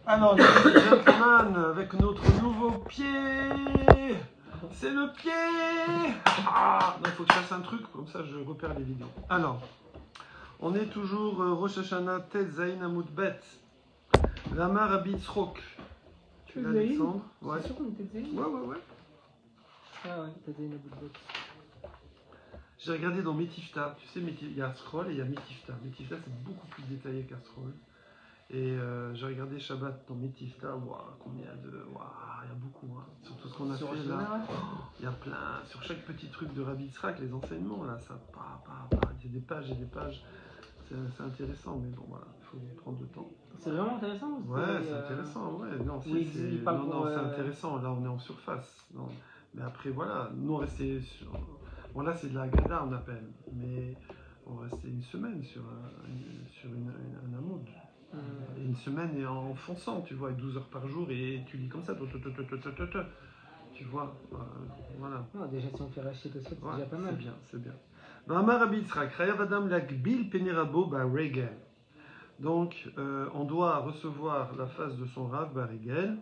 Alors, ladies and gentlemen, avec notre nouveau pied. C'est le pied. Ah, il faut que je fasse un truc, comme ça je repère les vidéos. Alors, on est toujours Rosh Hashanah Tet Zayin Amud Bet. Lama Rabbi Tzrok. Tu l'as, Alexandre? Ouais. C'est sûr qu'on était Zayin? Ouais. Ah ouais, t'as Zayin Amud Bet. J'ai regardé dans Metifta. Tu sais, il y a Scroll et il y a Metifta. Metifta, c'est beaucoup plus détaillé qu'un Scroll. Et j'ai regardé Shabbat dans Metifta, combien il y a de... il y a beaucoup, hein. Sur tout ce qu'on a Sur fait là. Il y a plein, sur chaque petit truc de Rabbi Tzrak, les enseignements là, ça, il y a des pages et des pages. C'est intéressant, mais bon voilà, il faut prendre le temps. C'est vraiment intéressant? Ouais, c'est intéressant, ouais. Non, oui, c'est intéressant, là on est en surface. Non. Mais après voilà, nous on restait sur... Bon là c'est de la Gada on appelle, mais on restait une semaine sur un amoud. Et une semaine et en fonçant, tu vois, 12 heures par jour et tu lis comme ça, tu vois, voilà. Non, déjà si on fait racheter tout ça, c'est déjà pas mal. C'est bien, c'est bien. Amar Rabbi Tzrak, Chayav Adam Lagbil Penerabo Baregel. Donc, on doit recevoir la face de son Rav Baregel.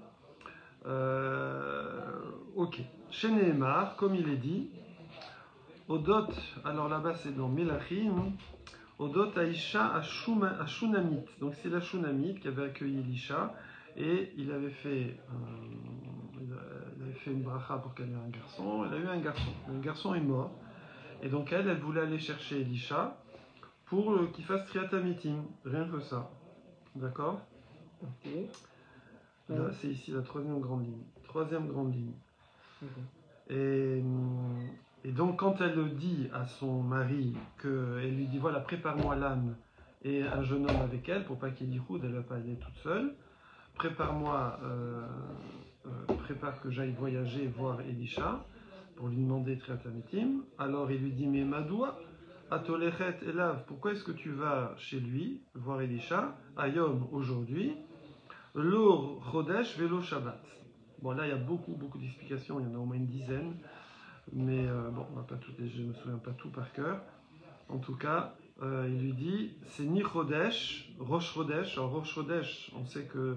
Ok. Chez Nehemar, comme il est dit, Odot, alors là-bas c'est dans Melachim. Odot Aisha Ashunamit. Donc c'est la Shunamite qui avait accueilli Elisha et il avait fait une bracha pour qu'elle ait un garçon. Elle a eu un garçon. Le garçon est mort. Et donc elle voulait aller chercher Elisha pour qu'il fasse Triatamitim. Rien que ça. D'accord? Ok. Là, c'est ici la troisième grande ligne. Okay. Et donc quand elle dit à son mari, elle lui dit voilà, prépare-moi l'âne et un jeune homme avec elle pour pas qu'il y ait d'Ichoud, elle ne va pas aller toute seule, prépare que j'aille voyager voir Elisha pour lui demander Triatamitim. Alors il lui dit mais Madoua Atolechet Elav, pourquoi est-ce que tu vas chez lui voir Elisha Ayom aujourd'hui, Lo Chodesh Velo Shabbat. Bon là il y a beaucoup d'explications, il y en a au moins une dizaine. Mais bon, on va pas toutes je ne me souviens pas tout par cœur. En tout cas, il lui dit, c'est ni Chodesh, Rosh Chodesh. Alors Rosh Chodesh, on sait que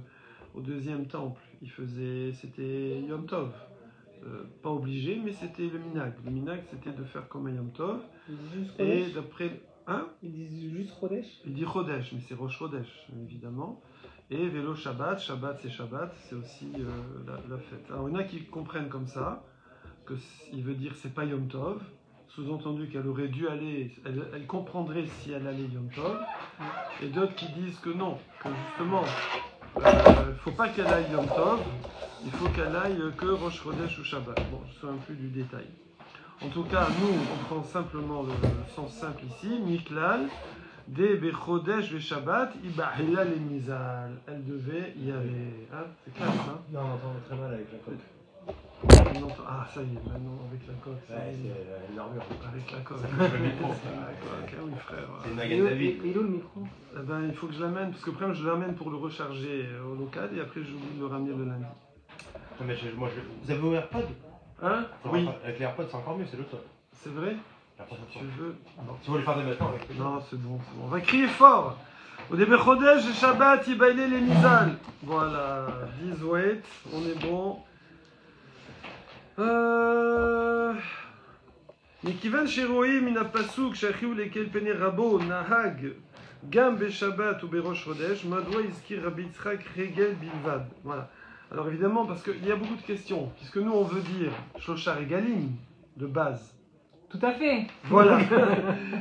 au deuxième temple, c'était Yom Tov. Pas obligé, mais c'était le minag. Le minag, c'était de faire comme un Yom Tov. Et d'après, hein? Ils disent juste Chodesh? Il dit Chodesh, mais c'est Rosh Chodesh, évidemment. Et Vélo Shabbat, c'est aussi la fête. Alors il y en a qui comprennent comme ça. Il veut dire c'est pas Yom Tov, sous-entendu qu'elle aurait dû aller, elle comprendrait si elle allait Yom Tov, et d'autres qui disent que non, que justement, il ne faut pas qu'elle aille Yom Tov, il faut qu'elle aille que Rosh Chodesh ou Shabbat. Bon, je ne sais un peu du détail. En tout cas, nous, on prend simplement le sens simple ici, Miklal, de Bechodesh ve Shabbat, Ibahila le Mizal. Elle devait y aller. Hein, c'est clair, hein? Non, on entend très mal avec la coque. Ah, ça y est, maintenant avec la coque. Ouais, c'est l'armure. Avec la coque. Ça touche le micro. Oui, frère. C'est une Magan David. Et où le micro? Eh ben, il faut que je l'amène, parce que après, je l'amène pour le recharger au local et après, j'oublie de le ramener le lundi. Mais vous avez vos AirPods? Hein? Oui. Avec les AirPods, c'est encore mieux, c'est l'autre. C'est vrai? Si tu veux. Si vous voulez faire des matins avec. Non, c'est bon. On va crier fort. Au début, Chodesh et Shabbat, Ibaïlé les Mizal. Voilà. 10 wait, on est bon. מכיוון שרואים מן הפסוק שהחיו לקל פני רבו נהג גם בשבת ובראש חודש, מדוע הזכיר רבי יצחק רגל בלבד? Voilà. Alors évidemment, parce qu'il y a beaucoup de questions, puisque nous on veut dire Shloshah Regalim de base. Tout à fait. Voilà.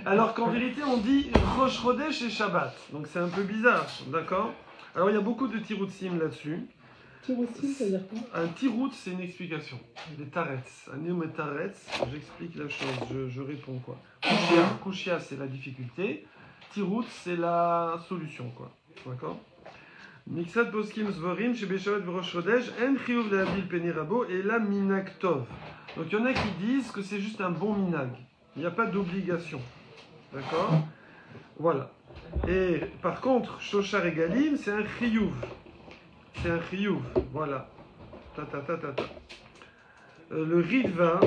Alors qu'en vérité on dit Rosh Chodesh et Shabbat. Donc c'est un peu bizarre, d'accord? Alors il y a beaucoup de tiroutsim là-dessus. Tiroutsim, ça veut dire quoi? Un tirout, c'est une explication. Les taretz. Un néometaretz, j'explique la chose, je réponds quoi. Kushia, c'est la difficulté. Tirout, c'est la solution quoi. D'accord? Mixat poskim zvorim, chez Beshavat v'rosh chodesh, en chiyuv le'abil penirabo, et la minag tov. Donc il y en a qui disent que c'est juste un bon minag. Il n'y a pas d'obligation. D'accord? Voilà. Et par contre, Shloshah Regalim, c'est un chiyuv. C'est un chiyuv, voilà. Le Ritva,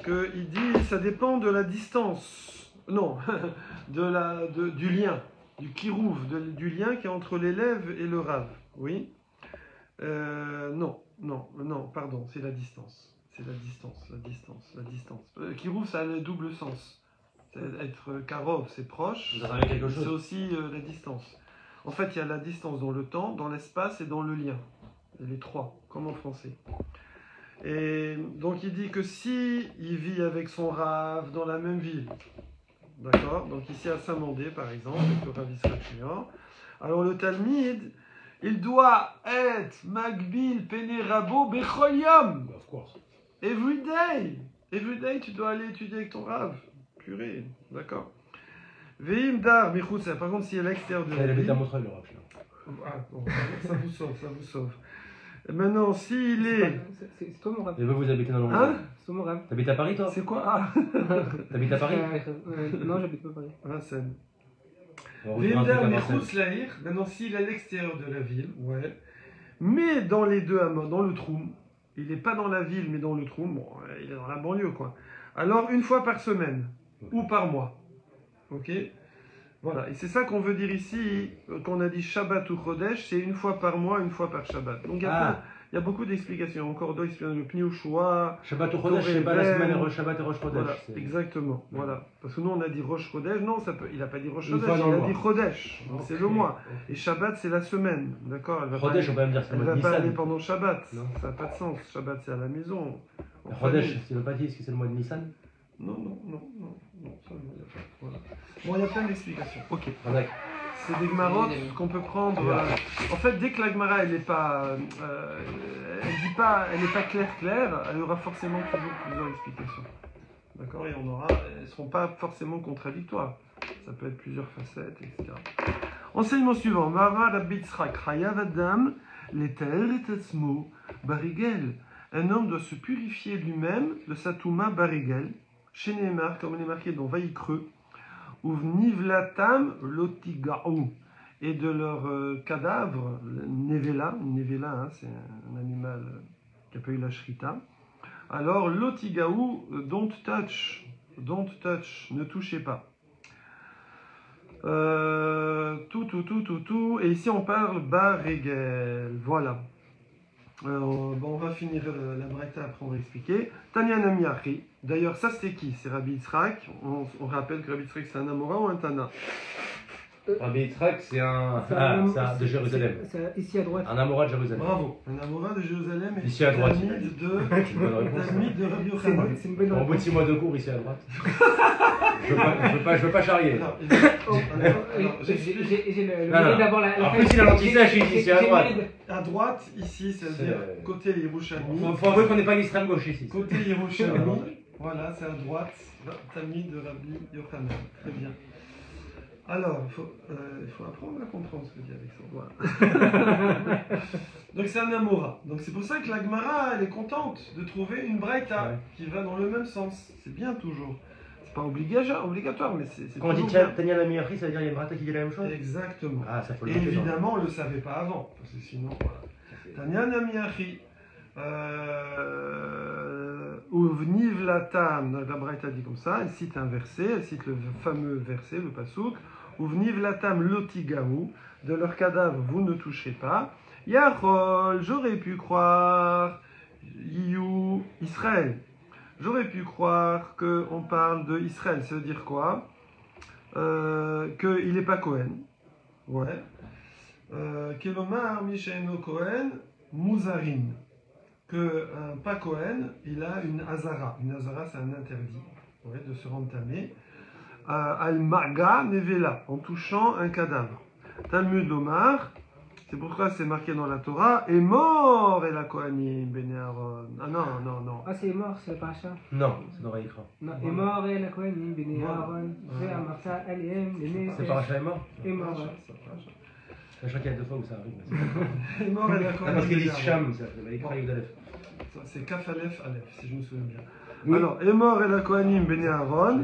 il dit, ça dépend de la distance. Non, du lien, du kirouv, du lien qui est entre l'élève et le rave. Oui. Non, pardon, c'est la distance. C'est la distance. Kirouf, ça a le double sens. Être karov, c'est proche. Vous avez quelque C'est chose. aussi la distance. En fait, il y a la distance dans le temps, dans l'espace et dans le lien. Les trois, comme en français. Et donc il dit que si il vit avec son Rav dans la même ville, d'accord, donc ici à Saint-Mandé par exemple, avec le Rav Israël Junior, alors le Talmid, il doit être Magbil Pene Rabo Bechol Yom. Of course. Every day, tu dois aller étudier avec ton Rav. Purée, d'accord. Veim Dar Michutz, par contre, si à l'extérieur de Il la habite ville. à Montreuil, le Rav. Ah, bon, ça vous sauve. Maintenant, s'il est. C'est toi mon rêve. Et vous habitez dans le Hein? C'est toi mon rêve. T'habites à Paris, toi? C'est quoi? Ah, T'habites à Paris? Non, j'habite pas Paris. Vincennes. On va refaire un truc à Marseille. Maintenant, s'il est à l'extérieur de la ville, ouais. Mais dans les deux hameaux, dans le Troum, il n'est pas dans la ville, mais dans le Troum, bon, il est dans la banlieue, quoi. Alors, une fois par semaine, ou par mois. Ok? Voilà, et c'est ça qu'on veut dire ici, qu'on a dit Shabbat ou Chodesh, c'est une fois par mois, une fois par Shabbat. Donc, il y a beaucoup d'explications. Encore deux explications, le Pni Ushua. Shabbat ou Chodesh, c'est pas la semaine Shabbat et Rosh Chodesh. Voilà, exactement. Voilà. Parce que nous, on a dit Rosh Chodesh. Non, ça peut, il n'a pas dit Rosh Une Chodesh, fois dans il le a mois. dit Chodesh. Donc, c'est le mois. Ok. Et Shabbat, c'est la semaine. D'accord? Elle va Chodesh, on pas, peut même dire c'est elle le va mois de pas aller Nissan. pendant Shabbat. Non. Ça n'a pas de sens. Shabbat, c'est à la maison. En Chodesh, famille. c'est le pas dit, est-ce que c'est le mois de Nissan? Non, ça, il n'y a pas. Voilà. Bon, il y a plein d'explications. Ok. Ah, d'accord. C'est des Gmarot qu'on peut prendre. En fait, dès que la Gemara, elle n'est pas, elle n'est pas claire, elle aura forcément toujours plusieurs explications. D'accord? Et elles ne seront pas forcément contradictoires. Ça peut être plusieurs facettes, etc. Enseignement suivant. Mava Rabbi Yitzchak Chayav Adam Leter et Tetzmo Barigel. Un homme doit se purifier lui-même de sa touma barigel. Chez Neymar, comme il est marqué dans Vaïkreux. Uvnivlatam lotigaou, et de leur cadavre, nevela, hein, c'est un animal qui a pas eu la shrita. Alors lotigaou, don't touch, ne touchez pas. Tout, et ici on parle barigel, voilà. On va finir la braïta, après on va expliquer. Tanya Namiachi. D'ailleurs, ça c'est qui? C'est Rabbi Yitzhak. On rappelle que Rabbi Yitzhak c'est un Amora ou un Tana? Rabbi Yitzhak, c'est un de Jérusalem. C'est ici à droite. Un Amora de Jérusalem. Bravo. Un Amora de Jérusalem et Ici à droite. Talmid de Rabbi C'est Yochanan. une bonne En bout de réponse. 6 mois de cours, ici à droite. Je veux pas charrier. Alors, J'ai le Non, non. mérite d'avoir la. En plus, il a l'anti-sèche ici à droite. à droite, ici, c'est-à-dire C'est- côté Yerushalmi. Faut avouer qu'on n'est pas l'extrême gauche ici. Côté Yerushalmi, voilà, c'est à droite, Talmid de Rabbi Yochanan. Très bien. Alors, il faut apprendre à comprendre ce que dit Alexandre. Voilà. Donc c'est un Amora. Donc c'est pour ça que la Gemara, elle est contente de trouver une Braïta Ouais. qui va dans le même sens. C'est bien toujours. C'est pas obligatoire, mais c'est Quand on dit toujours bien. Tania la meilleure fille, ça veut dire qu'il y a une brata qui dit la même chose? Exactement. Ah, ça faut le Et noter, non. évidemment, on ne le savait pas avant, parce que sinon, voilà. Tanya Namiachi, Uvniv Latam, la Braïta dit comme ça, elle cite un verset, elle cite le fameux verset, le pasouk, Uvniv Latam Lotigaou, de leur cadavre vous ne toucherez pas. Yachol, j'aurais pu croire, Yiou, Israël. J'aurais pu croire qu'on parle de Israël, ça veut dire quoi? Qu'il n'est pas Cohen. Ouais. Kelomar Mishaino Cohen Mouzarin. Que un pas Cohen, il a une Hazara. Une Hazara, c'est un interdit, ouais, de se rentamer. Al-Maga Nevela, en touchant un cadavre. Talmud Lomar, c'est pourquoi c'est marqué dans la Torah, est mort et la Kohanim, Bene Aaron. Ah non. Ah, c'est mort, c'est le paracha. Non, c'est dans Vaïkra. Non, est mort et la Kohanim, Bene Voilà. Aaron, Voilà. Ve'amarta Alehem, Lene. C'est paracha est mort? Est mort. Je crois qu'il y a 2 fois où ça arrive. Est mort et la Ah, Kohanim. parce qu'ils Bene disent Aaron. Cham, c'est Vaïkra et Yudalef. C'est Kaf Aleph Aleph, si je me souviens bien. Oui. Alors, est mort et la Kohanim, Bene Aaron,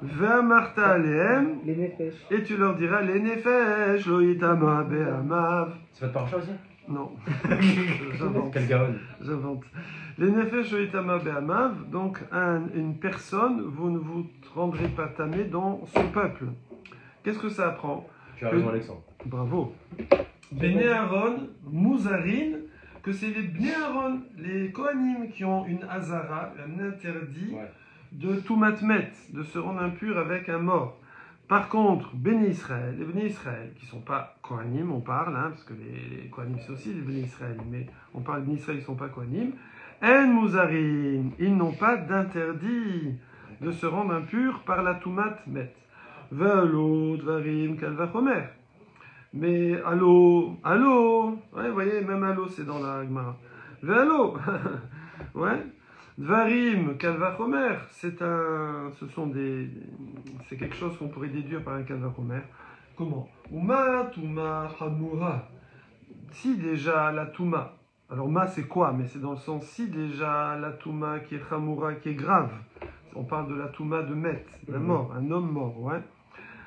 Ve'amarta Alehem, Les Nefesh. et tu leur diras, les Nefesh, lo yitama be'amav. C'est votre paracha aussi? Non, j'invente. Quel gaon. J'invente. Les nefesh oitama be'amav, donc une personne, vous ne vous rendrez pas tamé dans son peuple. Qu'est-ce que ça apprend? Tu as raison, Alexandre. Bravo. Bene Aaron, Mouzarin, que c'est les Bnei Aaron, les Kohanim, qui ont une Hazara, un interdit de tout matmet, de se rendre impur avec un mort. Par contre, Béné Israël, les Béné Israël, qui ne sont pas Kohanim, on parle, hein, parce que les Kohanim c'est aussi les Béné Israël, mais on parle Béné Israël, ils ne sont pas Kohanim, En Mouzarim, ils n'ont pas d'interdit de se rendre impur par la Toumat Met. Ve'alo Dvarim Kalvachomer. Mais allô, ouais, vous voyez, même allô, c'est dans la Gemara. Ve'alo, ouais. Dvarim, Kalvachomer, c'est quelque chose qu'on pourrait déduire par un Kalvachomer. Comment? Uma, Touma, Hamura. Si déjà la Touma, alors ma c'est quoi? Mais c'est dans le sens si déjà la Touma qui est Hamura, qui est grave. On parle de la Touma de Met, la mort, un homme mort, ouais.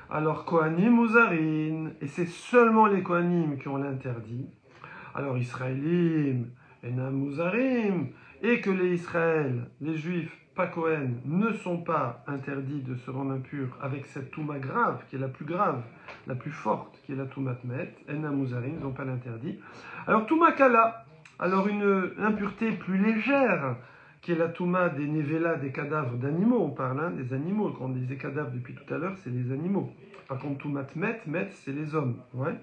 Alors Kohanim Uzarin, et c'est seulement les Kohanim qui ont l'interdit. Alors Israélim, Enam Uzarim, et que les Israël, les Juifs, pas Kohen, ne sont pas interdits de se rendre impurs avec cette Touma grave, qui est la plus grave, la plus forte, qui est la Touma Tmet, Enam Uzarim, ils n'ont pas l'interdit. Alors Touma Kala, alors une impureté plus légère, qui est la Touma des Nevela, des cadavres d'animaux, on parle hein, des animaux, quand on disait cadavres depuis tout à l'heure, c'est les animaux. Par contre Touma Tmet, c'est les hommes, ouais.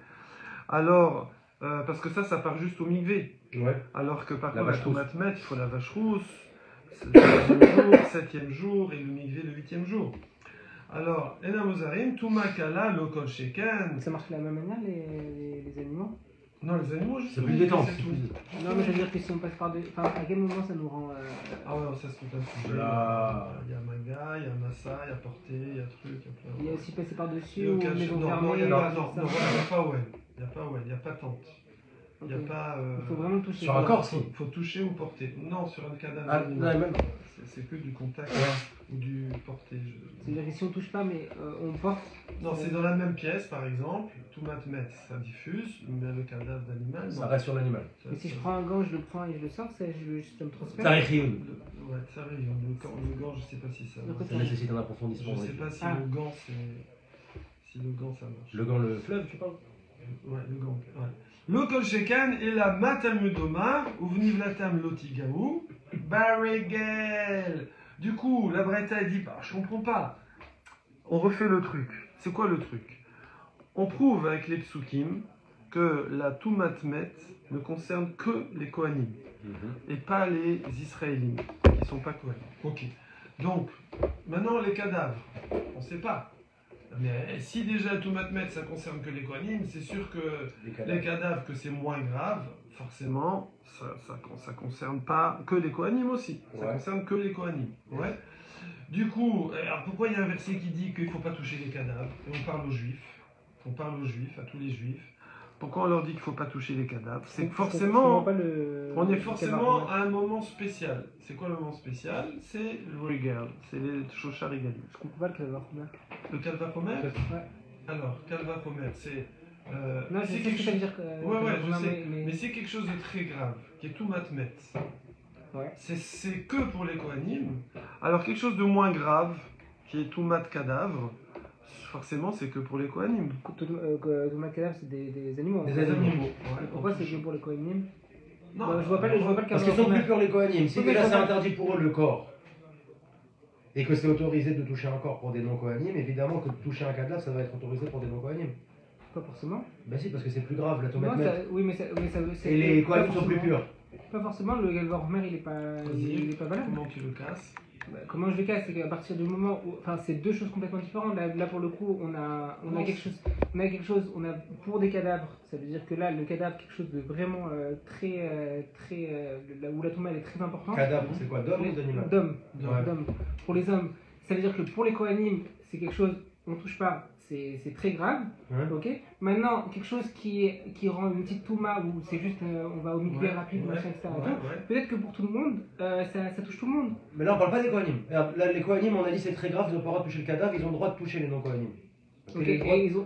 Alors, parce que ça part juste au migvé. Ouais. Alors que par contre, la Touma Tmet, il faut la vache rousse, le 6e jour, 7e jour, et le migvé le 8e jour. Alors, Enam Uzarim, Touma Kala, Lokol Sheken. Ça marche de la même manière, les animaux? Non, les animaux, je c'est plus détente. Non, mais je veux dire que si on passe par deux. Enfin, à quel moment ça nous rend. Ah ouais, ça c'est tout un sujet. Il y a Manga, il y a Massa, il y a Porté, il y a truc. Il y a aussi passer par-dessus ou maison fermée. Non, il n'y a pas ouais. Il n'y a pas ouais, il n'y a pas tente. Il n'y a pas. Il faut vraiment toucher. Sur un corps, si. Il faut toucher ou porter. Non, sur un cadavre. Ah, non, même. C'est que du contact ou du porté. C'est-à-dire que si on touche pas, mais on porte. Non, c'est dans la même pièce, par exemple. Tout matmet, ça diffuse, mais le cadavre d'animal. Ça reste sur l'animal. Mais si je prends un gant, je le prends et je le sors, ça me transfère. Ça arrive. Ouais, ça arrive. Le gant, je sais pas si ça. Ça nécessite un approfondissement. Je sais pas si le gant, si le gant ça marche. Le gant, le fleuve, tu parles? Ouais, le gant. Ouais. Le kol shekan et la matalmudomar ou vnivlatam lotigaou baregel. Du coup, la Breta dit bah, je comprends pas. On refait le truc. C'est quoi le truc? On prouve avec les psukim que la Toumatmet ne concerne que les Kohanim et pas les Israéliens qui sont pas Kohanim. Ok. Donc, maintenant les cadavres, on sait pas. Mais si déjà tout matmet ça concerne que les Kohanim, c'est sûr que les cadavres que c'est moins grave, forcément, ça concerne pas que les Kohanim aussi. Ça concerne que les Kohanim. Ouais. Du coup, alors pourquoi il y a un verset qui dit qu'il ne faut pas toucher les cadavres? Et on parle aux Juifs. On parle aux Juifs, à tous les Juifs. Pourquoi on leur dit qu'il ne faut pas toucher les cadavres? C'est que forcément, on est forcément à un moment spécial. C'est quoi le moment spécial? C'est le Regal, c'est les Shosha Regalim. Je comprends pas le Kalvachomer. Le Kalvachomer? Ouais. Alors, Kalvachomer, c'est... non, je sais quelque chose... dire que... Ouais, je sais. Mais c'est quelque chose de très grave, qui est tout matmet. Ouais. C'est que pour les Kohanim. Alors, quelque chose de moins grave, qui est tout mat cadavre, forcément, c'est que pour les Kohanim. Tout mat cadavre, c'est des animaux. Des animaux. Ouais, pourquoi c'est que pour les Kohanim? Non, je vois pas le parce qu'ils sont plus pour les Kohanim. Si déjà c'est interdit pour eux le corps, et que c'est autorisé de toucher un corps pour des non-Kohanim, évidemment que de toucher un cadavre, ça va être autorisé pour des non-Kohanim. Pas forcément. Ben si, parce que c'est plus grave, la tomate. Oui, mais ça et les Kohanim sont plus purs. Pas forcément, le Kalvachomer, il est pas valable. Comment tu le casses? Comment je le casse, c'est qu'à partir du moment où, enfin, c'est deux choses complètement différentes. Là pour le coup, on a quelque chose, on a pour des cadavres. Ça veut dire que là, le cadavre, quelque chose de vraiment là où la tomate est très importante. Cadavre, c'est quoi, d'homme ou d'animal? D'homme. Pour les hommes, ça veut dire que pour les Kohanim, c'est quelque chose, on touche pas. C'est très grave, ok. Maintenant, quelque chose qui rend une petite touma où c'est juste on va au mikvé rapide, machin, etc. Peut-être que pour tout le monde, ça touche tout le monde. Mais là, on parle pas des Kohanim. Là, les Kohanim, on a dit c'est très grave, ils n'ont pas le droit de toucher le cadavre, ils ont le droit de toucher les non-Kohanim.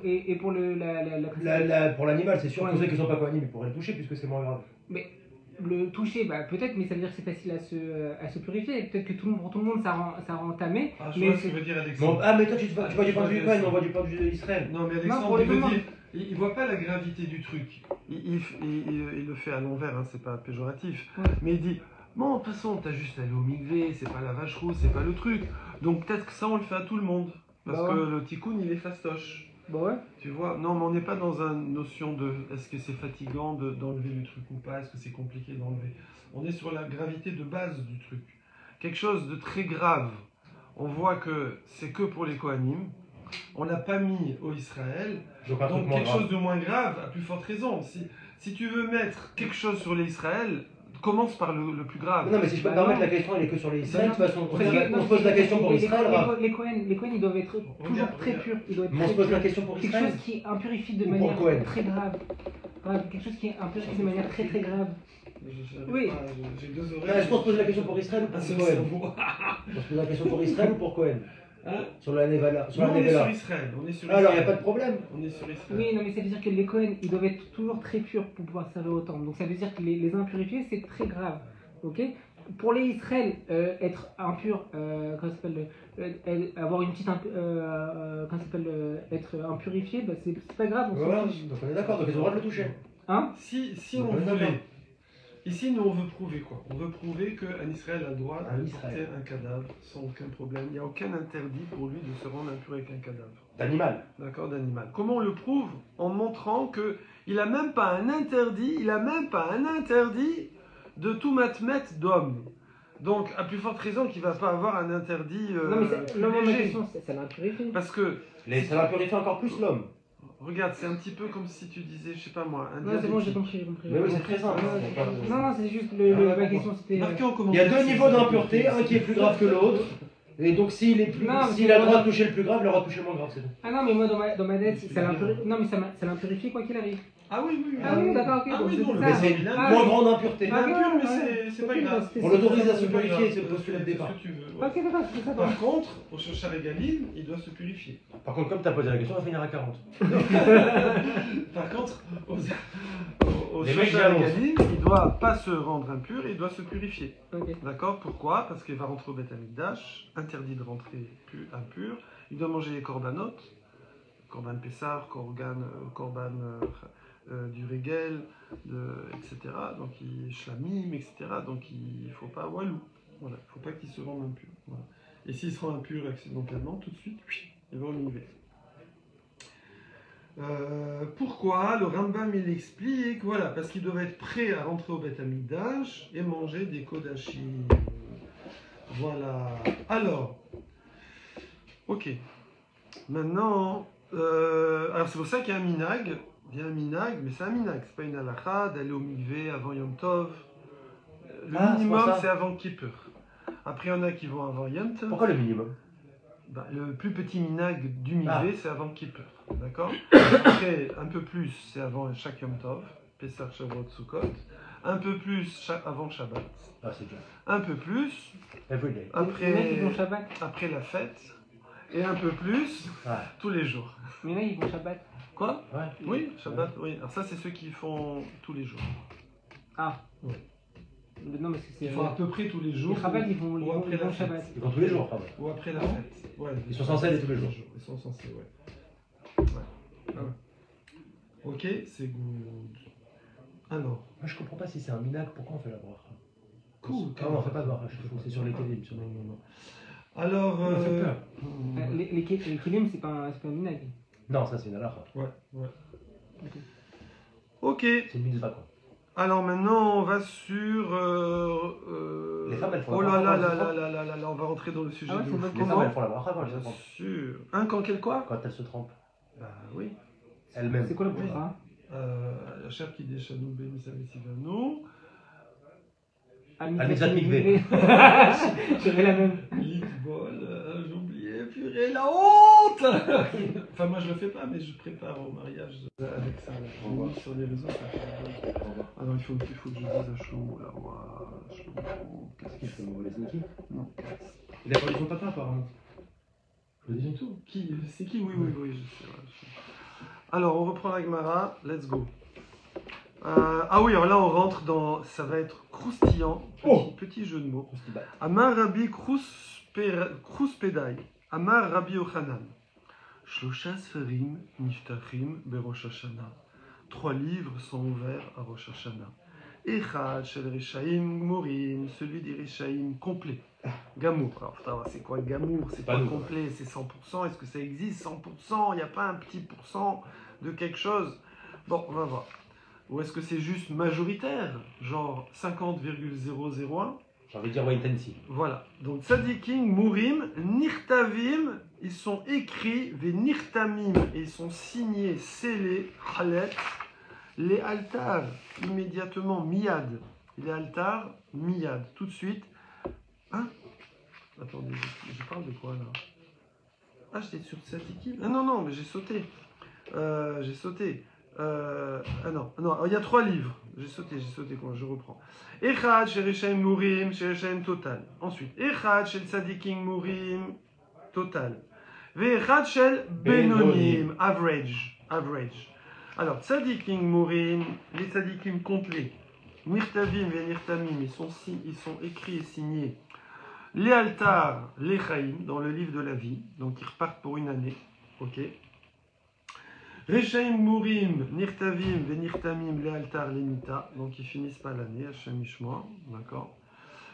Et pour pour l'animal, c'est sûr, pour ceux qui ne sont pas Kohanim, ils pourraient le toucher puisque c'est moins grave. Mais le toucher, peut-être, mais ça veut dire que c'est facile à se purifier. Peut-être que pour tout le monde, ça rend tamé. Ah, je vois ce que veut dire Alexandre. Mais toi, tu vois du point de vue de Kohen, on voit du point de vue d'Israël. Non, mais Alexandre, il veut dire, il ne voit pas la gravité du truc. Il le fait à l'envers, hein, c'est pas péjoratif. Ouais. Mais il dit, bon, de toute façon, t'as juste à aller au mikvé, c'est pas la vache rousse, c'est pas le truc. Donc peut-être que ça, on le fait à tout le monde. Parce Bah ouais. que le tikkun, il est fastoche. Bah ouais. Tu vois, non, mais on n'est pas dans une notion de est-ce que c'est fatigant d'enlever le truc ou pas, est-ce que c'est compliqué d'enlever. On est sur la gravité de base du truc. Quelque chose de très grave. On voit que c'est que pour les Kohanim. On l'a pas mis au Israël. Donc, un truc Donc moins quelque grave. chose de moins grave, à plus forte raison. Si tu veux mettre quelque chose sur les Israël, commence par le plus grave. Non, mais si je peux me Bah permettre, non. la question elle est que sur les Israël. De toute façon, Parce que- on se pose la question pour Israël, Rav. Les Cohen, ils doivent être toujours Regarde, très regarde. purs. Ils doivent être Mais on très se pose la purs. question pour Quelque Israël. chose qui impurifie de Ou pour manière Cohen. très grave. Grave, quelque chose qui impurifie de manière très très grave. Oui. J'ai deux Est-ce oreilles. qu'on se pose la question pour Israël ou Ah, pour c'est Cohen? cerveau. On se pose la question pour Israël ou pour Cohen? Hein? Sur la Nevela. Sur Nous, la on est sur Nevela. Israël. On est sur Alors, il n'y a Israël. pas de problème. On est sur Israël. Oui, non, mais ça veut dire que les Cohen, ils doivent être toujours très purs pour pouvoir servir au temple. Donc ça veut dire que les impurifier, c'est très grave. Ok? Pour les Israël, être impur, comment ça s'appelle, avoir une petite, comment ça s'appelle, être impurifié, bah, c'est pas grave. On s'en Voilà. fiche. Donc on est d'accord, donc ils ont le droit de le toucher. Hein? Si Donc, on on est d'accord. voulait. Ici, nous, on veut prouver quoi? On veut prouver qu'un Israël a le droit Un de Israël. porter un cadavre sans aucun problème. Il n'y a aucun interdit pour lui de se rendre impur avec un cadavre. D'animal. D'accord, d'animal. Comment on le prouve? En montrant que il a même pas un interdit, de tout matmet d'homme. Donc, à plus forte raison qu'il va pas avoir un interdit Non, mais plus non, ma léger. question, ça l'impurifie. Parce que, Ça va purifier encore plus l'homme. regarde, c'est un petit peu comme si tu disais, je sais pas moi, un Non, c'est bon, j'ai diabétique. compris. Mais oui, c'est très simple. Non, non, c'est juste ma question, c'était. Marquez en Il y commentaire a deux si niveaux vous avez d'impureté, compris. un qui est plus grave que l'autre. Et donc s'il est plus, Non, mais s'il c'est a le droit pas- de toucher le plus grave, il aura touché le moins grave, c'est tout. Ah non, mais moi, dans ma tête, ça l'impurifie. Non, mais ça l'impurifie quoi qu'il arrive. Ah oui, oui. Ah oui, d'accord, ok. Ah donc oui, c'est non, ça. Mais c'est il a- Ah, moins oui. grande impureté. Il est Ah, impur, mais ouais. c'est pas Ok, grave. bah, c'était On ça. l'autorise à se C'est pas purifier, grave. c'est le postulat de départ. C'est ce que tu veux. ouais. Ok, d'accord, c'est ça. Par contre, au Shoshar et Galim, il doit se purifier. Par contre, comme tu as posé la question, on va finir à 40. Par contre, au Les mecs Shoshar et jaloux. Galim, il doit pas se rendre impur, il doit se purifier. Ok. D'accord? Pourquoi? Parce qu'il va rentrer au Beth Amikdash, interdit de rentrer impur. Il doit manger les korbanot, korban Pessar, korban du Régel, etc. Donc il shlamim, etc. Donc il faut pas walou. Voilà, il faut pas qu'il se rende impur. Voilà. Et s'il se rend impur accidentellement, tout de suite, il va au mikvé. Pourquoi? Le Rambam il explique, voilà, parce qu'ils doivent être prêts à rentrer au Beth Amikdash et manger des kodashim. Voilà. Alors, ok. Maintenant, alors c'est pour ça qu'il y a un minag. Il y a un minag, mais c'est un minag, c'est pas une halakha d'aller au mikvé avant Yom Tov. Le Ah, c'est minimum pour ça. c'est avant Kippur. Après, il y en a qui vont avant Yom Tov. Pourquoi le minimum? Bah, le plus petit minag du mikvé, c'est avant Kippur. D'accord? Après, un peu plus, c'est avant chaque Yom Tov, Pesach, Shavuot, Sukkot. Un peu plus avant Shabbat. Ah, c'est bien. Un peu plus Everyday. Les mecs, ils vont après, Shabbat. après la fête. Et un peu plus Ah, tous les jours. Mais là, ils vont Shabbat. Quoi? ouais. Oui, Shabbat, oui. Alors ça, c'est ceux qui font tous les jours. Ah. Ouais. Non, parce que c'est. Ils font à peu près tous les jours. Les Shabbat, ils vont ou après ils vont la fête. Shabbat. Ils vont tous les jours, pardon. Ou après la fête. Ouais, Ils sont censés aller tous les jours. Ils sont censés, ouais. Ah ouais. Ok, c'est good. Alors, Moi, je comprends pas si c'est un minag, pourquoi on fait la bracha? cool. Ah non, on fait pas de bracha, c'est sur les télim. Non, non, non. Alors, Ça fait peur. Les kilim, c'est pas un minag. Non, ça c'est une halakha. ouais, ouais. Ok. Ok. C'est une mitzvah, quoi. Alors maintenant, on va sur. Les femmes, elles font Oh la là là bracha là avant là les là là là là, on va rentrer dans le sujet Ah ouais, de c'est ouf. vrai que Les femmes, Comment? elles font la bracha avant elles se Bien trempent. sûr. Un quand quel quoi? Quand elles se trempent. Bah oui. Elles-mêmes. C'est quoi le bracha? La chère qui déchanou béni savesivano. Al-Mitzvah de Mikvé. J'avais la même. Litbol, j'ai oublié, purée, la honte. Enfin, moi je le fais pas, mais je prépare au mariage avec ça. Là. Je l'ai mis sur les réseaux, ça fait rigolo. Ah non, il faut que je dise à Shlomo là. Ouah, Shlomo, qu'est-ce qu'il Je fait? peux me laisser Niki. Non. Il a perdu son papa, apparemment. Je le dis tout. Qui? C'est qui? Oui, oui, oui, je sais. Alors, on reprend la Gemara, let's go. Ah oui, alors là on rentre dans. Ça va être croustillant, petit jeu de mots. Amar Rabbi Krouspedai, Amar Rabbi Yochanan. Shlosha Sferim Niftachim Berosh Hashanah. 3 livres sont ouverts à Rosh Hashanah. Echad Shel Rishaim Gmurim, celui des Rishaim complet. Gamour. Alors, c'est quoi le Gamour? C'est pas complet, c'est 100%. Est-ce que ça existe 100%? Il n'y a pas un petit pourcent de quelque chose? Bon, on va voir. Ou est-ce que c'est juste majoritaire? Genre 50,001? J'ai envie de dire wait and see. Voilà. Donc, Tzadikim, Mourim, Nirtavim, ils sont écrits, Ve Nirtamim, et ils sont signés, scellés, Halet, les altars, immédiatement, Miyad. Les altars, Miyad, tout de suite. Hein? Attendez, je parle de quoi là? Ah, j'étais sur Tzadikim? Ah non, mais j'ai sauté. Ah non, il y a 3 livres. J'ai sauté, quoi, je reprends. Echad shel Rishaim Mourim, shel Rishaim total. Ensuite, Echad shel Tzadikim Mourim, total. Ve'echad shel Benonim, average. Alors, Tzadikim Mourim, les Tzadikim complets. Nirtavim et Nirtamim, ils sont écrits et signés. Les altars, les Chaim, dans le livre de la vie. Donc, ils repartent pour une année. Ok. Rishaim Mourim, Nirtavim, Venirtamim, les altars, les Mita, donc ils finissent pas l'année, Hashem Ishma, d'accord.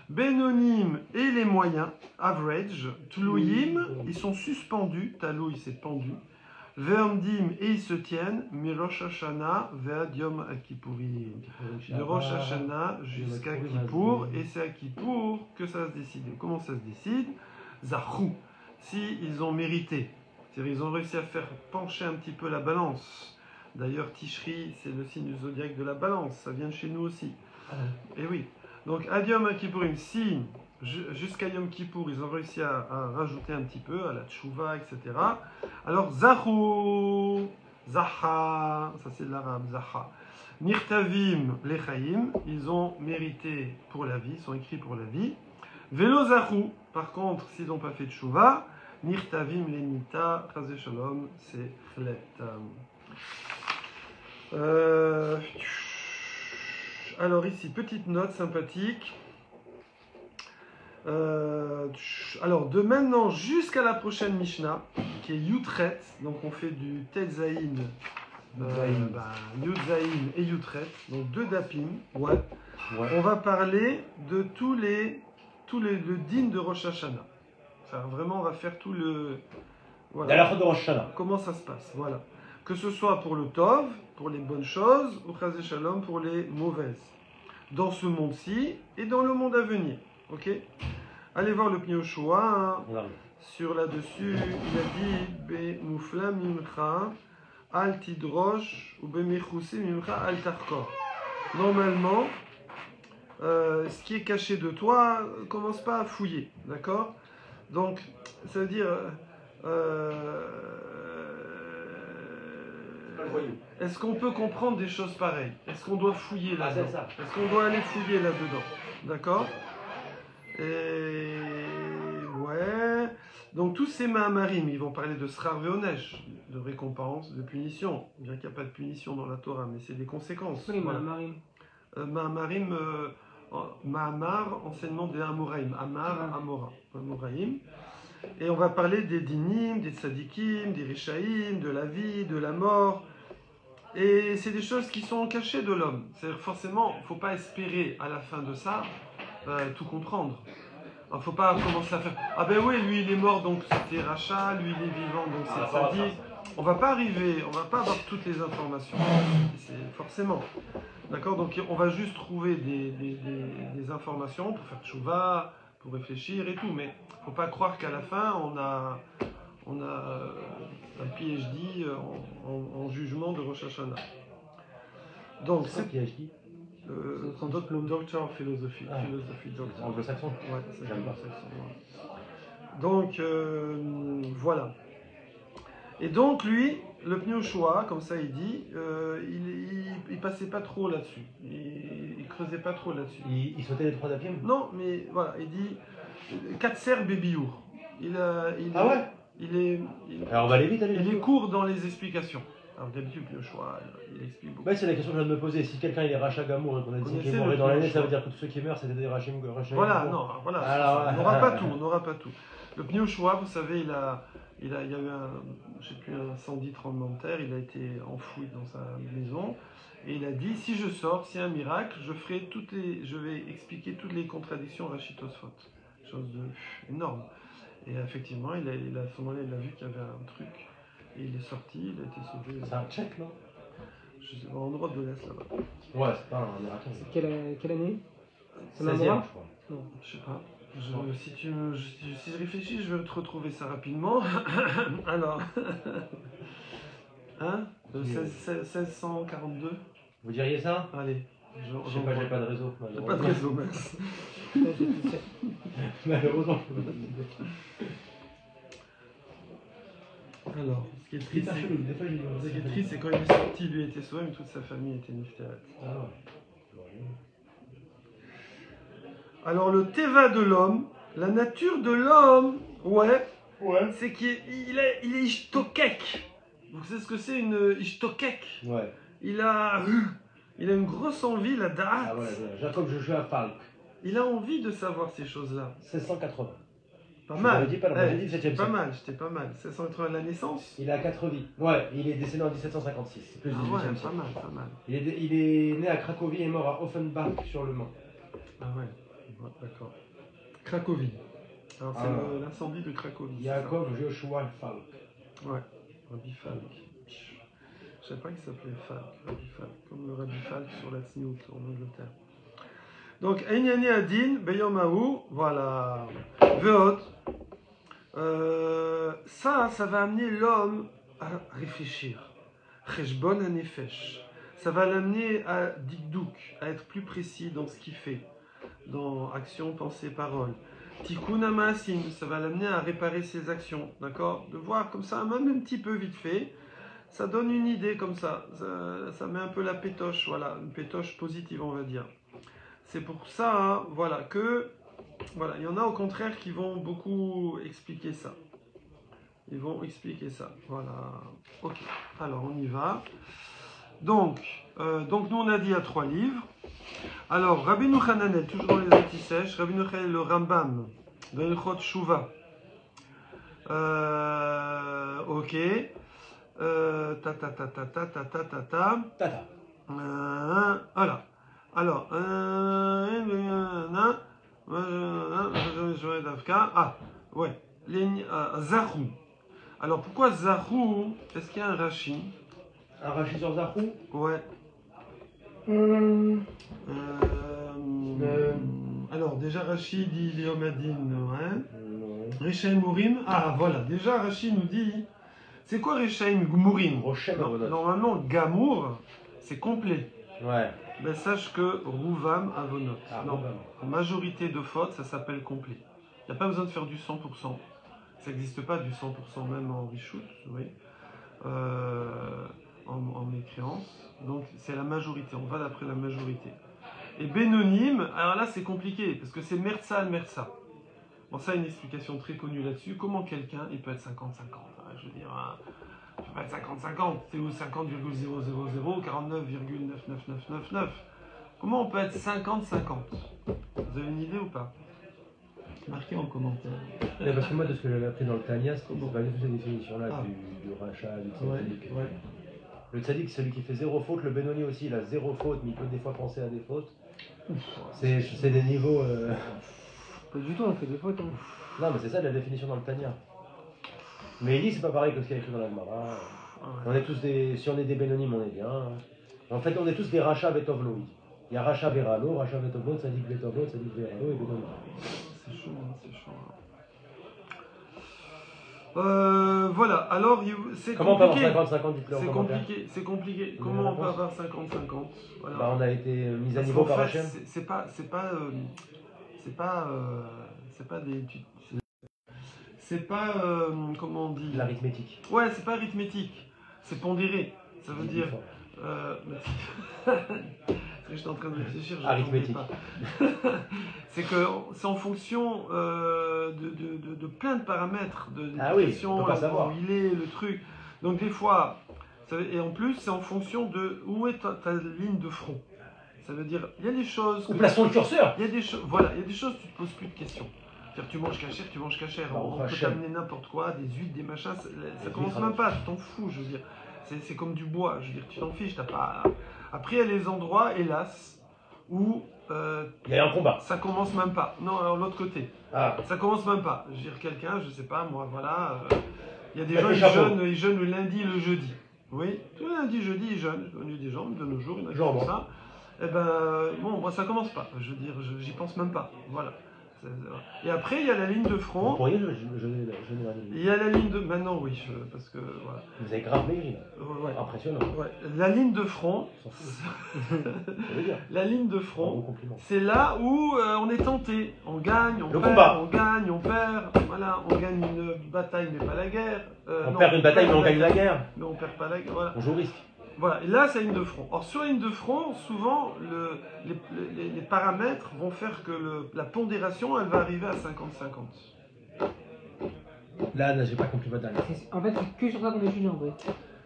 Benonim et les moyens, average, Tlouyim, ils sont suspendus, Talouy c'est pendu, Ve'amdim et ils se tiennent, Mirosh Hashanah, Ve'ad Yom Akipurim, de Rosh Hashanah jusqu'à Kippour, et c'est à Kippour que ça se décide. Comment ça se décide? Zachou, si ils ont mérité. C'est-à-dire ils ont réussi à faire pencher un petit peu la balance. D'ailleurs, Tishri, c'est le signe du zodiaque de la balance. Ça vient de chez nous aussi. Et oui. Donc, Ad Yom Kippourim, si jusqu'à Yom Kippour, ils ont réussi à rajouter un petit peu, à la Tchouva, etc. Alors, Zahou, Zaha, ça c'est de l'arabe, Zaha. Nirtavim, les Chaim, ils ont mérité pour la vie, ils sont écrits pour la vie. Velo Zahou, par contre, s'ils n'ont pas fait de Tchouva, Nirtavim Lenita, Chazé Shalom, c'est Chlet. Alors ici, petite note sympathique. Alors de maintenant jusqu'à la prochaine Mishnah, qui est Yutret, donc on fait du Tetzaïn, Yudzaïn et Yutret, donc 2 dapim. Ouais. On va parler de tous les le din de Rosh Hashanah. Vraiment, on va faire tout le... Voilà. Comment ça se passe, voilà. Que ce soit pour le Tov, pour les bonnes choses, ou Chazé Shalom, pour les mauvaises. Dans ce monde-ci et dans le monde à venir. Ok? Allez voir le Pnei Yoshua. Sur là-dessus, il a dit Be Mufla Mimcha, Al Tidrosh, ou Be Mechousi Mimcha, Al Tarkor. Normalement, ce qui est caché de toi, commence pas à fouiller. D'accord? Donc, ça veut dire, est-ce qu'on peut comprendre des choses pareilles? Est-ce qu'on doit fouiller là-dedans? Est-ce qu'on doit aller fouiller là-dedans? D'accord? Et ouais. Donc, tous ces Mahamarim, ils vont parler de Srar Ve'onesh, de récompense, de punition. Bien qu'il n'y a pas de punition dans la Torah, mais c'est des conséquences. Oui, Mahamarim. Mahamarim. Mahamar, enseignement des Amoraïm. Amar, Amora, Amoraïm. Et on va parler des dinim, des tzadikim, des rishaïm, de la vie, de la mort. Et c'est des choses qui sont cachées de l'homme. C'est-à-dire forcément, il ne faut pas espérer à la fin de ça tout comprendre. Il ne faut pas commencer à faire « Ah ben oui, lui il est mort, donc c'était rachat, lui il est vivant, donc c'est tzadik ». On ne va pas arriver, on ne va pas avoir toutes les informations. C'est forcément. D'accord? Donc on va juste trouver des informations pour faire tchouva, pour réfléchir et tout. Mais il ne faut pas croire qu'à la fin, on a un PhD en jugement de Rosh Hashanah. Donc c'est PhD. Doctor of Philosophy. C'est anglo-saxon. Ouais, c'est anglo-saxon. Donc voilà. Et donc lui, le Pnei Yoshua, comme ça il dit, il passait pas trop là-dessus. Il creusait pas trop là-dessus. Il sautait les 3 dapim? Non, mais voilà, il dit Katser Bebiour. Ah ouais? Alors on va aller vite, allez. Il est court dans les explications. Alors d'habitude, le choix, il explique beaucoup. Bah, c'est la question que je viens de me poser. Si quelqu'un il est rachat gamour et qu'on a dit qu'il est mort dans l'année, ça veut dire que tous ceux qui meurent c'était des rachim. Voilà, non, voilà. Alors, on n'aura pas tout. Le Pnei Yoshua, vous savez, il y a eu un incendie, tremblement de terre, il a été enfoui dans sa maison. Et il a dit, si je sors, s'il y a un miracle, je vais expliquer toutes les contradictions Rachitosphot. Chose énorme. Et effectivement, à ce moment-là, il a vu qu'il y avait un truc. Et il est sorti, il a été sauvé. C'est un tchèque, non? Je sais pas, en Europe de l'Est, là-bas. Ouais, c'est pas un miracle. Quelle année? 16e, je crois. Non. Je sais pas. Si je réfléchis, je vais te retrouver ça rapidement. Alors. Hein? 1642. Vous diriez ça? Allez. Je sais pas, j'ai pas de réseau. J'ai pas de réseau, merci. Malheureusement. Alors, ce qui est triste, c'est quand il est sorti, lui était sauvé, mais toute sa famille était niftéret. Alors, le teva de l'homme, la nature de l'homme, ouais. C'est qu'il est ishtokek. Vous savez ce que c'est une ishtokek? Ouais. Il a une grosse envie, la da'at. Ah ouais, Jacob Joshua Falk. Il a envie de savoir ces choses-là. 1680. Pas mal. J'étais pas mal, j'étais pas mal. 1680 la naissance. Il a 4 vies. Ouais, il est décédé en 1756. C'est plus du 18e siècle. Pas mal. Il est né à Cracovie et mort à Offenbach sur le Main. Ah ouais, d'accord. Cracovie. Alors c'est l'incendie de Cracovie. Jacob Joshua Falk. Ouais, Rabbi Falk. Je savais pas qu'il s'appelait Falk, Rabbi Falk, comme le Rabbi Falk sur la Tzniut en Angleterre. Donc, Enyani Adin, Beyomahu, voilà. Veot. Ça va amener l'homme à réfléchir. Cheshbon Hanefesh. Ça va l'amener à dikdouk, à être plus précis dans ce qu'il fait, dans action, pensée, parole. Tikkun Hamaasim, ça va l'amener à réparer ses actions, d'accord? De voir comme ça, même un petit peu vite fait, ça donne une idée comme ça. Ça met un peu la pétoche, voilà, une pétoche positive, on va dire. C'est pour ça, hein, voilà, il y en a au contraire qui vont beaucoup expliquer ça. Ils vont expliquer ça, voilà. Ok, alors on y va. Donc nous on a dit à 3 livres. Alors, Rabbeinu Hananel, toujours dans les antisèches, Rabbeinu Hananel, le Rambam, dans Ilchot Shuvah. Ok. Voilà. Alors, ouais, Zahou. Alors, pourquoi Zahou? Est-ce qu'il y a un Rashi? Un Rashi sur Zahou? Ouais. Alors, déjà, Rashi dit Léomadine, hein? Rechaim Mourim. Ah, voilà, déjà, Rashi nous dit. C'est quoi Rechaim Mourim? Normalement, Gamour, c'est complet. Ouais. Ben, sache que Rouvam Avonot. Non, en majorité de fautes, ça s'appelle complet. Il n'y a pas besoin de faire du 100%. Ça n'existe pas du 100% même en Rishut, oui. En mécréance. Donc c'est la majorité, on va d'après la majorité. Et Bénonyme, alors là c'est compliqué, parce que c'est Merza al-Merza. Bon, ça, une explication très connue là-dessus. Comment quelqu'un, il peut être 50-50 hein, je veux dire, il peut pas être 50-50, c'est où 50,000, 49,99999. Comment on peut être 50-50? Vous avez une idée ou pas? Marquez en commentaire. Mais parce que moi, de ce que j'avais appris dans le Tanya, c'est pas du tout cette définition-là du rachat, du tzaddik. Ouais. Le tzaddik, c'est celui qui fait 0 faute. Le Benoni aussi, il a 0 faute, mais il peut des fois penser à des fautes. C'est des niveaux. Pas du tout, on fait des fautes. Hein. Non, mais c'est ça la définition dans le Tanya. Mais il dit, c'est pas pareil que ce qu'il y a écrit dans la Gemara. On est tous des. Si on est des Benonymes, on est bien. En fait, on est tous des rachats Betovlo. Il y a rachat Verano, rachat Betovlo, tzaddik Betovlo, tzaddik Verano et Benoni. C'est chaud, hein, c'est chaud. Voilà, alors c'est compliqué. Comment on peut avoir 50-50, dites-le. C'est compliqué. Comment on peut avoir 50-50 voilà. Bah, on a été mis à niveau par Hachem. C'est pas des. C'est pas. Comment on dit? L'arithmétique. Ouais, c'est pas arithmétique. C'est pondéré. Ça veut dire. J'étais en train de réfléchir. Arithmétique. C'est que c'est en fonction de plein de paramètres, de question, où il est, le truc. Donc des fois, et en plus, c'est en fonction de où est ta ligne de front. Ça veut dire, il y a des choses. Où place ton curseur? Il y a des choses, voilà, il y a des choses, tu te poses plus de questions. C'est-à-dire, tu manges cachère. Baruch On peut Hashem. t'amener n'importe quoi, des huîtres, des machins, ça Des commence huîtres, même pas, tu t'en fous, je veux dire. C'est comme du bois, je veux dire, tu t'en fiches, t'as pas. Après, il y a les endroits, hélas, où Il y a un combat. ça commence même pas. Non, alors l'autre côté. Ah, Ça commence même pas. Je veux dire, quelqu'un, je sais pas, moi, voilà. Il y a des Avec gens, le chapeau. ils jeûnent le lundi et le jeudi. Oui, tout le lundi, jeudi, ils jeûnent. J'ai connu des gens de nos jours, il y en a qui Genre font moi. ça. Eh ben, bon, moi, ça commence pas. Je veux dire, j'y pense même pas. Voilà. Et après, il y a la ligne de vous front. pourriez jeûner la nuit. Il y a la ligne de. Maintenant, oui, parce que. Voilà. Vous avez grave maigri là. Ouais. Impressionnant. Ouais. La ligne de front. On s'en fout. Ça veut dire. La ligne de Un front. bon compliment. C'est là où on est tenté. On gagne, on Le perd, combat. on gagne, on perd. Voilà, on gagne une bataille mais pas la guerre. On Non, perd une bataille, mais on gagne la bataille, guerre. mais on perd pas la guerre. Voilà. On joue au risque. Voilà. Et là, c'est la ligne de front. Or, sur la ligne de front, souvent, les paramètres vont faire que la pondération, elle va arriver à 50-50. Là, j'ai pas compris votre dernière. En fait, c'est que sur ça qu'on est jugé en vrai.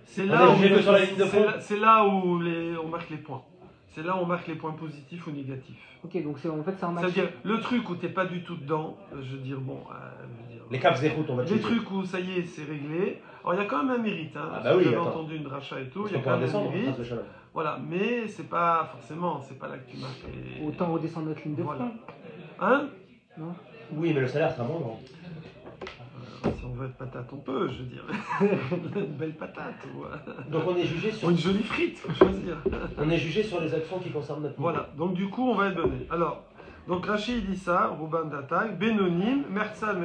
C'est On là, est où jugé que sur la ligne de front. c'est là où on marque les points. C'est là où on marque les points positifs ou négatifs. Ok, donc en fait, c'est un match. C'est-à-dire, le truc où t'es pas du tout dedans, je veux dire, bon, Les caps des routes, on va les checker. trucs où ça y est, c'est réglé. Alors, il y a quand même un mérite, hein. Ah bah oui, J'avais attends. entendu une rachat et tout, Parce il y a qu'on quand pourra même un descendre, mérite. grâce au shalom. Voilà, mais c'est pas forcément, c'est pas là que tu marques les. Autant redescendre notre ligne de Voilà. front. Hein Non. Oui, mais le salaire sera moindre. Si on veut être patate, on peut, je veux dire. Une belle patate, ou, Donc on est jugé ou sur, une jolie frite, faut choisir. on est jugé sur les actions qui concernent notre niveau. Voilà, donc du coup, on va être donné. Alors, donc Rachid il dit ça, Rouban d'attaque, Benonim, Mersa 50-50.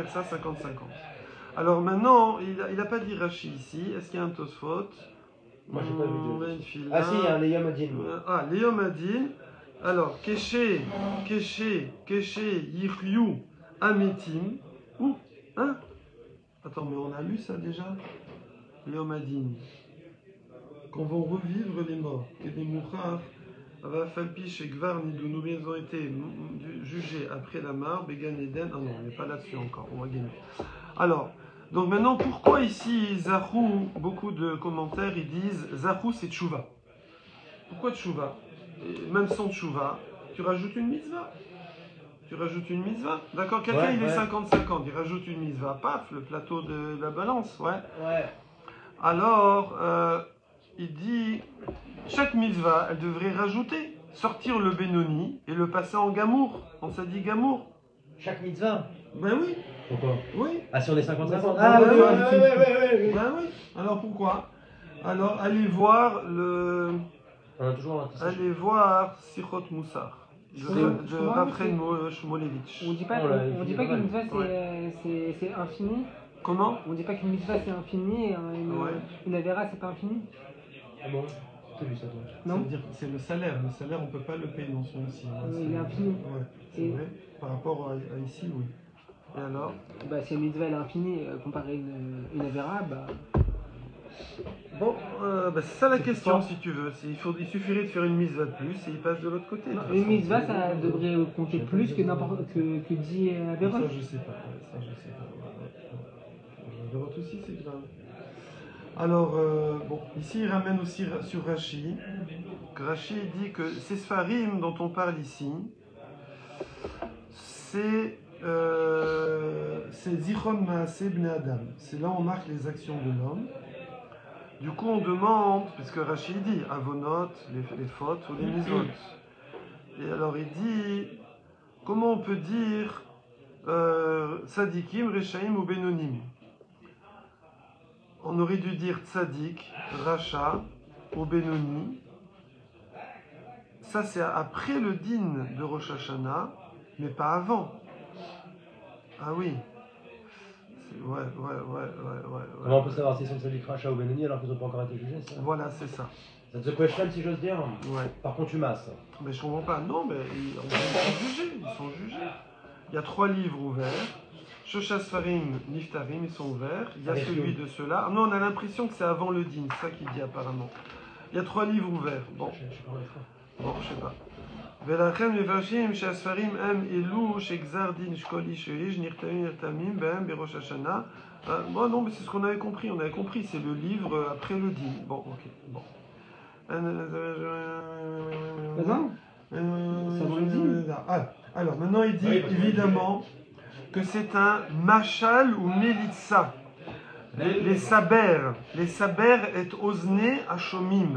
Alors maintenant, il a pas dit Rachid ici, est-ce qu'il y a un Tosfot? Moi, j'ai pas vu de- Il y a une file Ah là. si, il y a un Léa Madin. Ah, Léo m'a dit, alors, Keshe, Yiryu, Ametim, ou, hein? Attends, mais on a lu ça déjà? Léo m'a dit, qu'on va revivre les morts, et les mourards, Falpiche et Gvar Nidounou, ils ont été jugés après la mort, Began Eden, ah non, on n'est pas là-dessus encore, on va gagner. Alors, donc maintenant, pourquoi ici, Zahou, beaucoup de commentaires, ils disent, Zahou c'est Tchouva. Pourquoi Tchouva? Et même sans Tchouva, tu rajoutes une mitzvah. Tu rajoutes une mitzvah. D'accord? Quelqu'un Ouais, il est ouais. 50-50, il rajoute une mitzvah. Paf, le plateau de la balance, ouais. Ouais. Alors, il dit, chaque mitzvah, elle devrait rajouter, sortir le Benoni et le passer en Gamour. On s'est dit Gamour. Chaque mitzvah. Ben oui, Pourquoi? oui. Ah si on est 50-50. Ah, ouais, ouais, ouais. Ben oui. Alors pourquoi? Alors, allez voir le... On a toujours un Allez voir Sichot Moussar de Comment, Raphaël Shmolevitch. On dit pas, On l'a on dit dit pas pas qu'une mal. mitzvah c'est infini. Comment? On dit pas qu'une mitzvah c'est infini et Ouais. une avera c'est pas infini. Ah bon? T'as vu ça toi? Ça Non. veut dire que c'est le salaire. Le salaire, on peut pas le payer dans son ici. Hein. Il est infini. Ouais, c'est Et- vrai. Par rapport à ici, oui. Et alors? Bah si une mitzvah elle est infinie comparée à une avera, bah. Bon, bah, c'est ça la C'est question fort. si tu veux. Il suffirait de faire une mitzvah de plus et il passe de l'autre côté. Non, de toute une façon. mitzvah ça devrait compter plus que n'importe que 10 Ça, avera. je sais pas. Ouais, ça, je sais pas. Ouais. L'Avérote aussi, c'est grave. Alors, bon, ici, il ramène aussi sur Rashi. Rashi dit que ces Sfarim dont on parle ici, c'est Zichron Maaseh Bnei Adam. C'est là où on marque les actions de l'homme. Du coup, on demande, puisque Rashi dit Avonot, les fautes ou les misot. Et alors, il dit comment on peut dire Tzadikim, Rechaim ou Benonim? On aurait dû dire Tzadik, Racha ou Benoni. Ça, c'est après le din de Rosh Hashanah, mais pas avant. Ah oui. Ouais. Comment on peut savoir s'ils sont de Sadiq Racha ou Benoni alors qu'ils n'ont pas encore été jugés ça? Voilà, c'est ça. That's the question si j'ose dire. Ouais. Par contre tu masses. Mais je comprends pas. Non, mais ils sont jugés. Ils sont jugés. Il y a 3 livres ouverts. Shosha Sfarim, Niftarim, ils sont ouverts. Il y a Avec celui nous. de ceux-là. Ah non, on a l'impression que c'est avant le din. C'est ça qu'il dit apparemment. Il y a 3 livres ouverts. Bon, Je sais pas les frères. bon, je sais pas. ולכן מבקשים שהספרים הם אלו שגזר דין שכל איש ואיש נרתמים בהם בראש השנה. Bon, non, mais c'est ce qu'on avait compris. On avait compris, c'est le livre après le din. Bon, ok. Bon. Bah non. Ça vaut le din. Ah, alors, maintenant il dit Oui, parce que évidemment que c'est un machal ou melitza. Les saber est osné à shomim.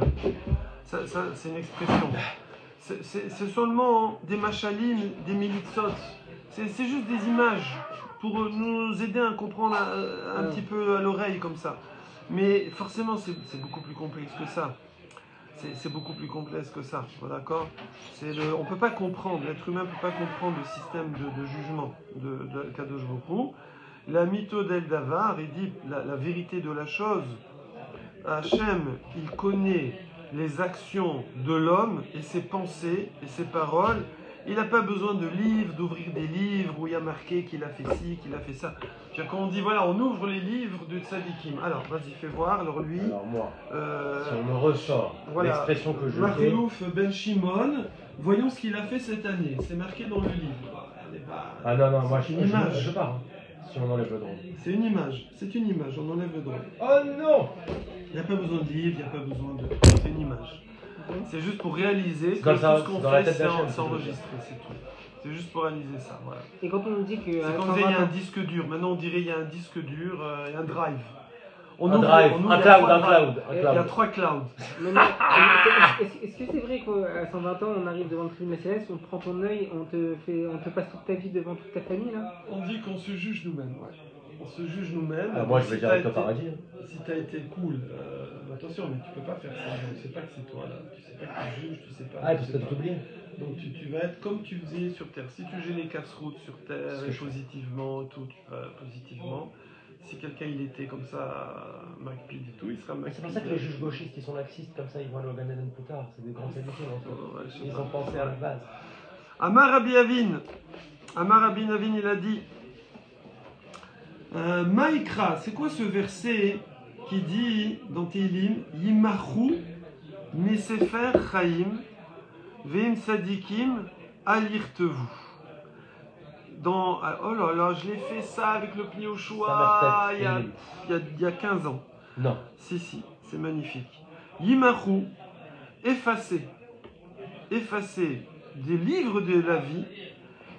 Ça, c'est une expression. C'est seulement des machalim, des militzot. C'est juste des images pour nous aider à comprendre un petit peu à l'oreille comme ça. Mais forcément, c'est beaucoup plus complexe que ça. C'est beaucoup plus complexe que ça, d'accord? On ne peut pas comprendre, l'être humain ne peut pas comprendre le système de jugement de Kadosh Baruch Hu. La mytho d'El Davar, il dit la vérité de la chose. Hachem, il connaît les actions de l'homme et ses pensées et ses paroles. Il n'a pas besoin de livres, d'ouvrir des livres où il y a marqué qu'il a fait ci, qu'il a fait ça. Quand on dit, voilà, on ouvre les livres de Tzadikim. Alors, vas-y, fais voir. Alors lui... Alors moi, si on me ressort l'expression que je fais... Makhlouf Ben Shimon, voyons ce qu'il a fait cette année. C'est marqué dans le livre. Ah non, moi je pars. Si on enlève le droit. C'est une image, on enlève le droit. Oh non! Il n'y a pas besoin de livre, il n'y a pas besoin de... C'est une image. C'est juste pour réaliser que tout ce qu'on fait, c'est enregistré, c'est tout. C'est juste pour réaliser ça, voilà. Et quand on nous dit que... C'est comme il y a un disque dur, maintenant on dirait il y a un disque dur et un drive. Un cloud. Il y a 3 clouds. Est-ce que c'est vrai qu'à 120 ans, on arrive devant le tribunal céleste, on te prend ton œil, on te passe toute ta vie devant toute ta famille là? On dit qu'on se juge nous-mêmes, ouais. On se juge nous-mêmes. Moi je vais dire avec toi paradis. Si t'as été cool, attention, mais tu peux pas faire ça. Tu sais pas que c'est toi là. Tu sais pas que tu juges, tu sais pas. Ah, parce que t'as tout oublié. Donc tu vas être comme tu faisais sur Terre. Si tu gênais casse-route sur Terre, et positivement, tout, tu vas positivement. Si quelqu'un il était comme ça, MacPid et tout, il sera MacPid. C'est pour ça que les juges gauchistes ils sont laxistes comme ça, ils vont aller au Gan Eden plus tard. C'est des grands habitués en fait. Ils ont pensé à la base. Amar Rabbi Avin, il a dit Maïkra, c'est quoi ce verset qui dit dans Tehillim Yimachu Mesefer Chaim Veim Sadikim Alirtevu. Oh là là, je l'ai fait ça avec le pli au choix il y a 15 ans. Non. Si, c'est magnifique. Yimachu, effacer des livres de la vie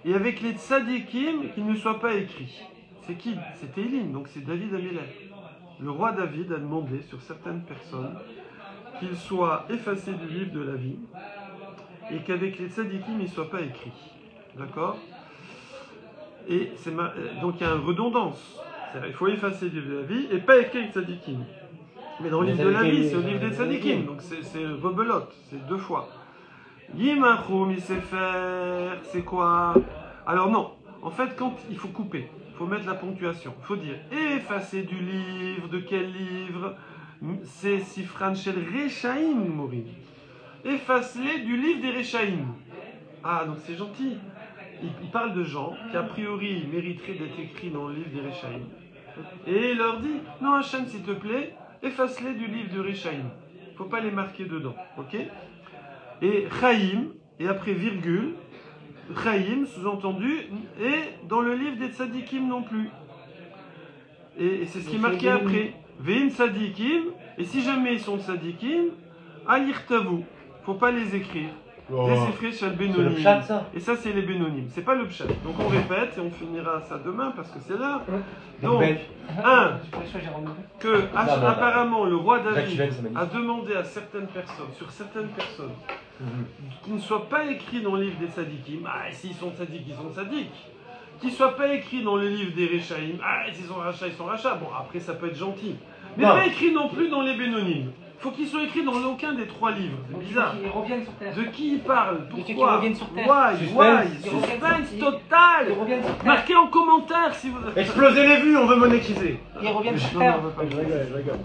et avec les tzadikim qui ne soient pas écrits. C'est qui? C'est Tehillim, donc c'est David Amelech. Le roi David a demandé sur certaines personnes qu'ils soient effacés du livre de la vie et qu'avec les tzadikim ils ne soient pas écrits. D'accord? Et donc il y a une redondance. Il faut effacer le livre de la vie et pas écrire les tzadikim. Mais dans le livre de la vie, c'est au livre des tzadikim. Donc c'est rebelote, c'est 2 fois. Yimachu misefer, c'est quoi? Alors non, en fait quand il faut couper, il faut mettre la ponctuation. Il faut dire effacer du livre, de quel livre? C'est Sifran Shel Rechaim, Morim. Effacer du livre des Rechaim. Ah, donc c'est gentil. Il parle de gens qui a priori mériteraient d'être écrits dans le livre des Rechaim. Et il leur dit, non Hachem s'il te plaît, efface-les du livre de Rechaim. Il ne faut pas les marquer dedans, ok? Et Chaim, et après virgule, Chaim, sous-entendu, et dans le livre des tzadikim non plus. Et c'est ce qui est marqué après. Veim tzadikim, et si jamais ils sont tzadikim, alirtavu. Il ne faut pas les écrire. C'est le pshat, ça. Et ça, c'est les bénonymes. C'est pas le pshat. Donc on répète et on finira ça demain parce que c'est là. Donc, apparemment le roi David a demandé à certaines personnes, sur certaines personnes, qui ne soient pas écrits dans le livre des tzadikim. Ah, s'ils sont tzadiks, ils sont tzadiks. Qui ne soient pas écrits dans le livre des Rechaim. Ah, s'ils sont rachats, ils sont rachats. Bon, après, ça peut être gentil. Mais pas écrits non plus dans les bénonymes. Il faut qu'ils soient écrits dans aucun des 3 livres. C'est bizarre. Ils reviennent sur Terre. De qui ils parlent? Pourquoi? Ils reviennent sur Terre. Why? Suspense total. Ils reviennent sur Terre. Marquez en commentaire si vous... Explosez les vues, on veut monétiser. Ils reviennent sur Terre. Je rigole.